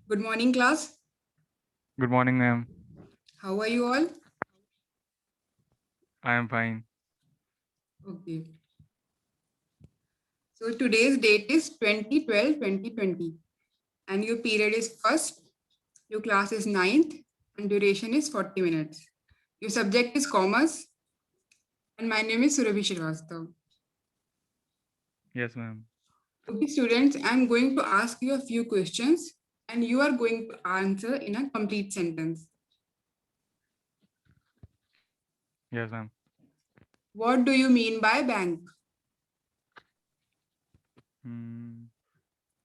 Good morning, class. Good morning, ma'am. How are you all? I am fine. Okay. So today's date is 2012-2020, and your period is first, your class is ninth, and duration is 40 minutes. Your subject is commerce, and my name is Surabhi Srivastava. Yes, ma'am. Okay, students, I'm going to ask you a few questions, and you are going to answer in a complete sentence. Yes, ma'am. What do you mean by bank? Hmm.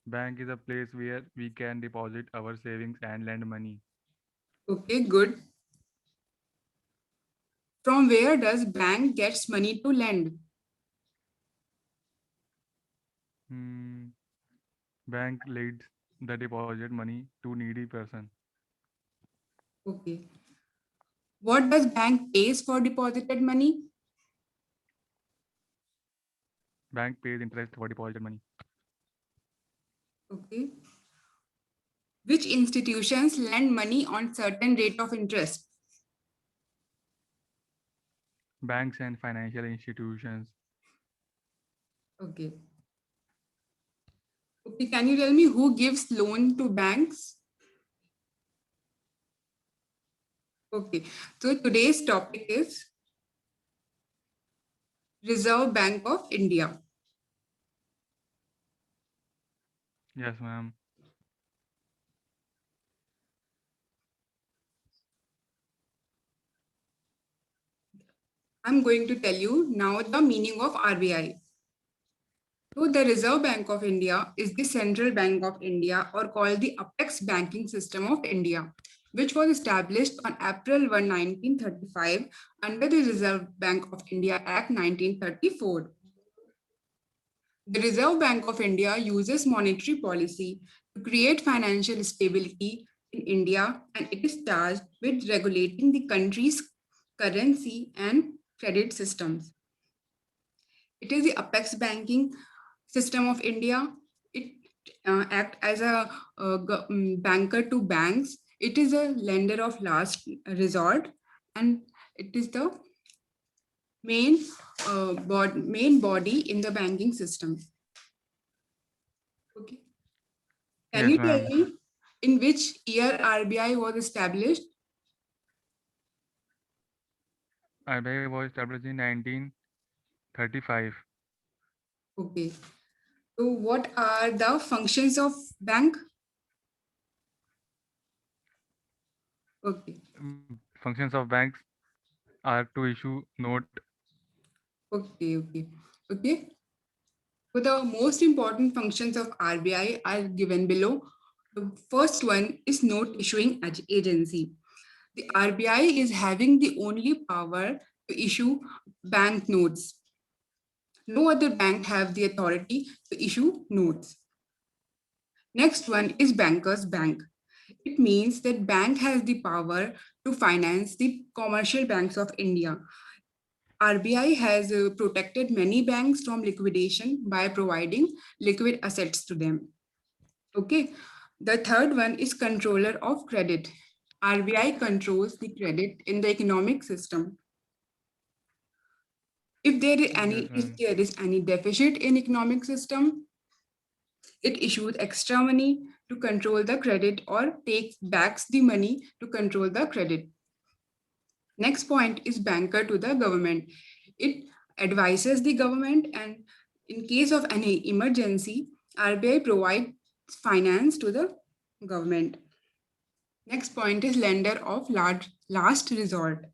Bank is a place where we can deposit our savings and lend money. Okay, good. From where does bank gets money to lend? Hmm. Bank leads the deposit money to needy person. Okay. What does bank pays for deposited money? Bank pays interest for deposited money. Okay. Which institutions lend money on certain rate of interest? Banks and financial institutions. Okay. Okay. Can you tell me who gives loan to banks? Okay. So today's topic is Reserve Bank of India. Yes, ma'am. I'm going to tell you now the meaning of RBI. So the Reserve Bank of India is the central bank of India, or called the apex banking system of India, which was established on April 1, 1935 under the Reserve Bank of India Act 1934. The Reserve Bank of India uses monetary policy to create financial stability in India, and it is charged with regulating the country's currency and credit systems. It is the apex banking system of India. It act as a banker to banks. It is a lender of last resort, and it is the main main body in the banking system. Okay. Can Yes, you tell ma'am. me in which year RBI was established? RBI was established in 1935. Okay. So, what are the functions of bank? Okay. Functions of banks are to issue note. Okay. Okay. Okay. So, the most important functions of RBI are given below. The first one is note issuing agency. The RBI is having the only power to issue bank notes. No other bank have the authority to issue notes. Next one is bankers bank. It means that bank has the power to finance the commercial banks of India. RBI has protected many banks from liquidation by providing liquid assets to them. Okay. The third one is controller of credit. RBI controls the credit in the economic system. Yes, If ma'am. there is any deficit in economic system, it issues extra money to control the credit or takes backs the money to control the credit. Next point is banker to the government. It advises the government, and in case of any emergency, RBI provides finance to the government. Next point is lender of large last resort.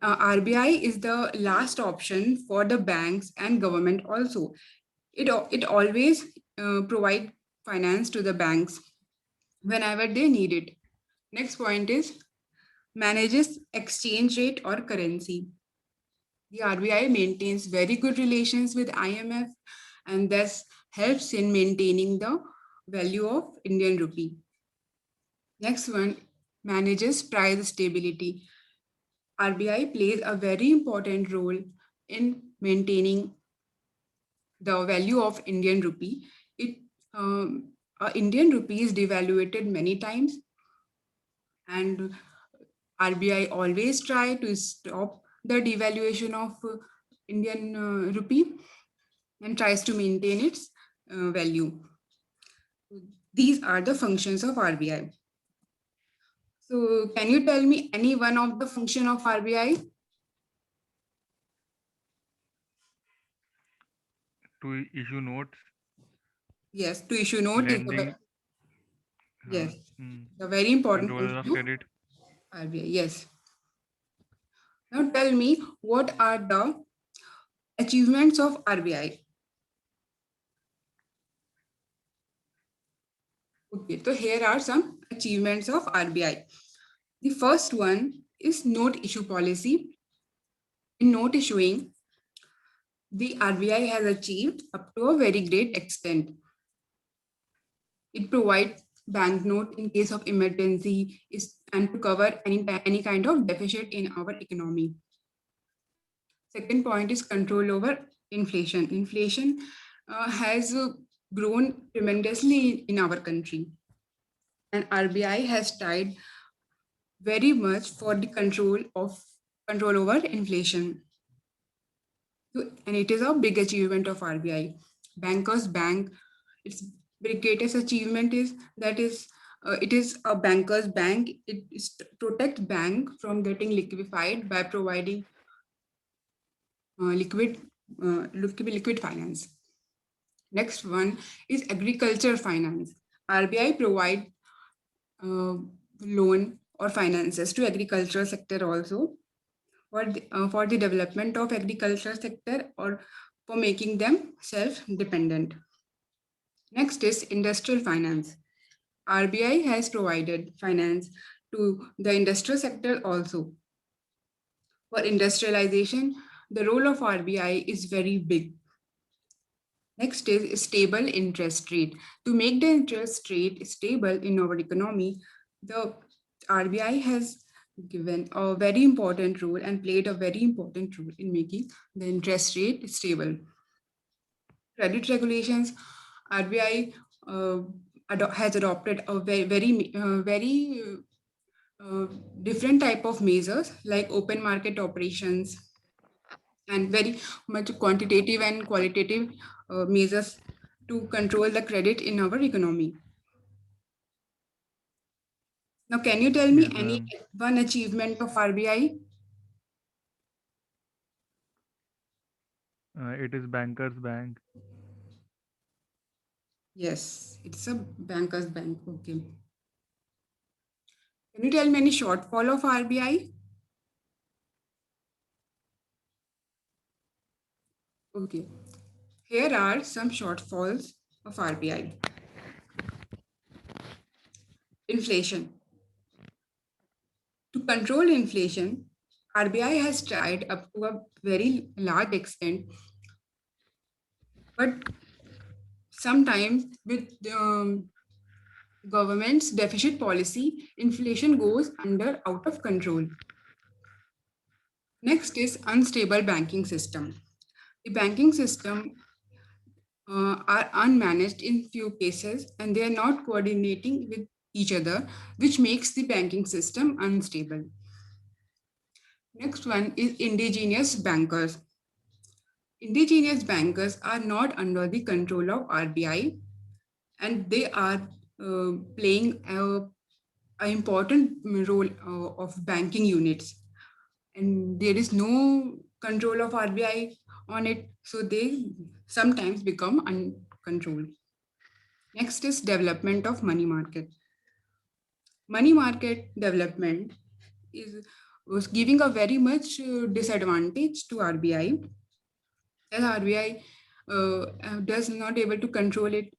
RBI is the last option for the banks and government also. It always provide finance to the banks whenever they need it. Next point is manages exchange rate or currency. The RBI maintains very good relations with IMF, and thus helps in maintaining the value of Indian rupee. Next one, manages price stability. RBI plays a very important role in maintaining the value of Indian rupee. It um, Indian rupee is devaluated many times, and RBI always try to stop the devaluation of Indian rupee and tries to maintain its value. These are the functions of RBI. So can you tell me any one of the function of RBI? To issue notes, Yes, to issue note is lending, yes, mm, the very important controller of function credit. of RBI. Yes. Now tell me what are the achievements of RBI? Okay, so here are some achievements of RBI. The first one is note issue policy. In note issuing, the RBI has achieved up to a very great extent. It provides banknote in case of emergency and to cover any kind of deficit in our economy. Second point is control over inflation. Inflation has grown tremendously in our country, and RBI has tried very much for the control over inflation. So, and it is a big achievement of RBI. Bankers Bank, its greatest achievement is that is it is a bankers bank. It is to protect bank from getting liquefied by providing liquid finance. Next one is agriculture finance. RBI provide uh, loan or finances to agricultural sector also for the development of agricultural sector or for making them self-dependent. Next is industrial finance. RBI has provided finance to the industrial sector also. For industrialization, the role of RBI is very big. Next is stable interest rate. To make the interest rate stable in our economy, the RBI has given a very important role and played a very important role in making the interest rate stable. Credit regulations, RBI has adopted a very different type of measures like open market operations and very much quantitative and qualitative measures to control the credit in our economy. Now, can you tell me Yes, any ma'am. one achievement of RBI? It is Bankers Bank. Yes, it's a banker's bank. Okay. Can you tell me any shortfall of RBI? Okay. Here are some shortfalls of RBI. Inflation. To control inflation, RBI has tried up to a very large extent, but sometimes with government's deficit policy, inflation goes under out of control. Next is unstable banking system. The banking system are unmanaged in few cases and they are not coordinating with each other, which makes the banking system unstable. Next one is indigenous bankers. Indigenous bankers are not under the control of RBI and they are playing an important role of banking units. And there is no control of RBI on it, so they sometimes become uncontrolled. Next is development of money market. Money market development is was giving a very much disadvantage to RBI, as RBI does not able to control it.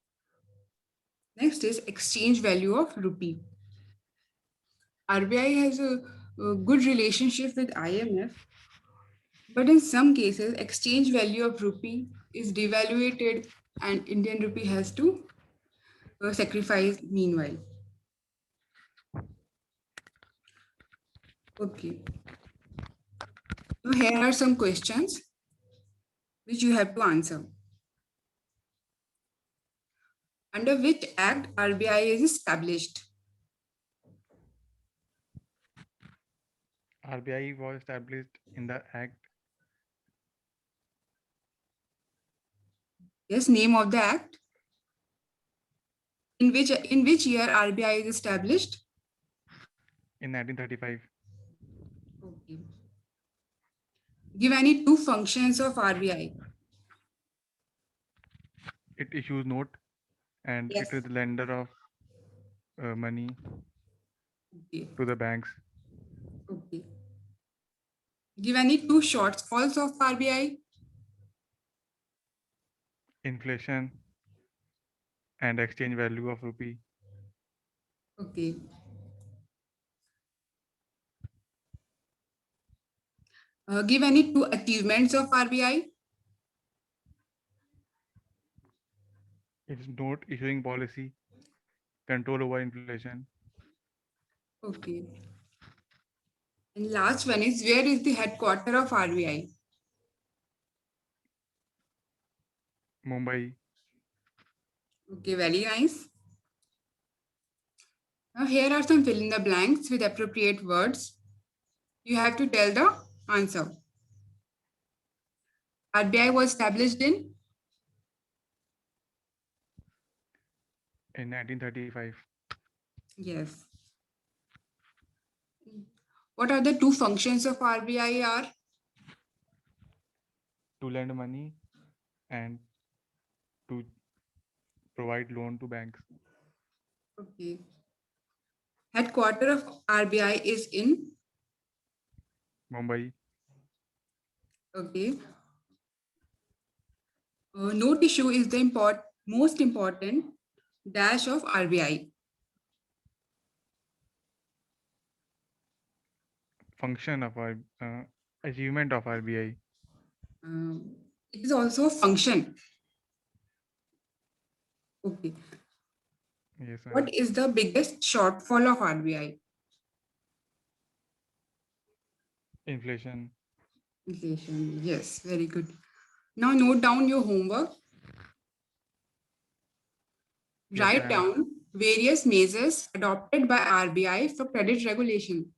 Next is exchange value of rupee. RBI has a good relationship with IMF, but in some cases, exchange value of rupee is devaluated and Indian rupee has to sacrifice meanwhile. Okay, so here are some questions which you have to answer. Under which act RBI is established? RBI was established in the Act Yes, name of the act. In which year RBI is established? in 1935. Okay. Give any two functions of RBI. It issues note and Yes. it is the lender of money Okay. to the banks. Okay. Give any two shortfalls of RBI. Inflation and exchange value of rupee. Okay. Give any two achievements of RBI. Its note issuing policy, control over inflation. Okay. And last one is, where is the headquarter of RBI? Mumbai. Okay, very nice. Now here are some fill in the blanks with appropriate words. You have to tell the answer. RBI was established in 1935. Yes. What are the two functions of RBI are? To lend money and to provide loan to banks. Okay. Headquarter of RBI is in? Mumbai. Okay. Note issue is the most important dash of RBI. Function of our achievement of RBI. It is also a function. Okay. Yes, ma'am. What is the biggest shortfall of RBI? Inflation. Inflation. Yes, very good. Now note down your homework. Yes, Write ma'am. down various measures adopted by RBI for credit regulation.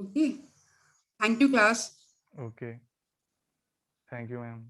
Okay. Thank you, class. Okay. Thank you, ma'am.